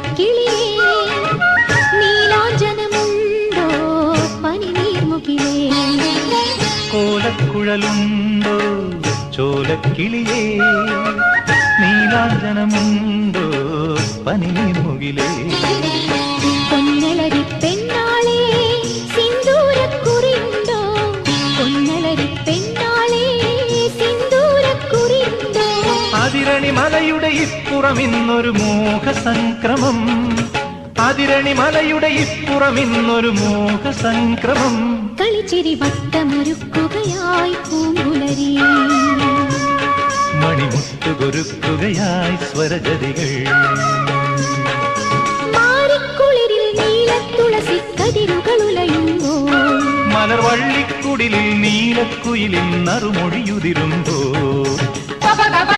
ചോലക്കിളിയേ നീലാഞ്ജനമുണ്ടോ പനിനീർമുകിലേ കോലക്കുഴലുണ്ടോ ചോലക്കിളിയേ നീലാഞ്ജനമുണ്ടോ പനിനീർമുകിലേ പൊന്നലരി പെണ്ണാളേ സിന്ദൂരക്കുറിയുണ്ടോ പൊന്നലരി പെണ്ണാളേ സിന്ദൂരക്കുറിയുണ്ടോ അതിരണി മലയുടെ ഇപ്പുറം ഇന്നൊരു മോഹസംക്രമം അതിരണി മലയുടെ ഇപ്പുറം ഇന്നൊരു മോഹസംക്രമം കളിച്ചിരി വട്ടമൊരുക്കുകയായി പൂങ്കുലരി മണിമുട്ടുകൊരുക്കുകയായി സ്വരജതികൾ മാറിക്കുളിരിൽ നീലത്തുളസി കതിരുകളുലയുമ്പോൾ മലർവള്ളിക്കുടിലിൽ നീലക്കുയിലിൽ നറുമൊഴിയുതിരുമ്പോ